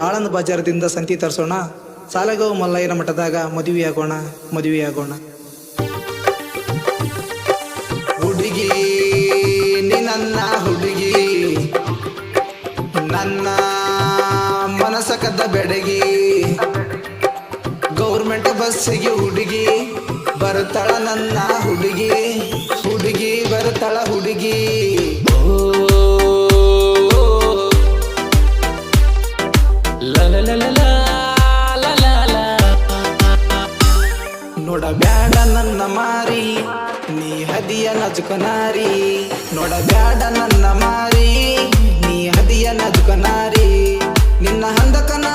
ಆಳಂದ ಬಜಾರದಿಂದ ಸಂತಿ ತರಿಸೋಣ. ಸಾಲಗಾವ್ ಮಲ್ಲಯ್ಯನ ಮಠದಾಗ ಮದುವೆಯಾಗೋಣ. ಹುಡುಗಿ ನೀ ನನ್ನ ಹುಡುಗಿ, ನನ್ನ ಮನಸ ಕದ್ದ ಬೆಡಗಿ. ಗೌರ್ಮೆಂಟ್ ಬಸ್ಸಿಗೆ ಹುಡುಗಿ ಬರ್ತಾಳ ನನ್ನ ಹುಡುಗಿ, ಹುಡುಗಿ ಬರ್ತಾಳ ಹುಡುಗಿ. ನೋಡಬ್ಯಾಡ ನನ್ನ ಮಾರಿ ನೀ ಹದಿಯ ನಜುಕನಾರಿ, ನೋಡಬ್ಯಾಡ ನನ್ನ ಮಾರಿ ನೀ ಹದಿಯ ನಜುಕನಾರಿ. ನಿನ್ನ ಹಂದಕನ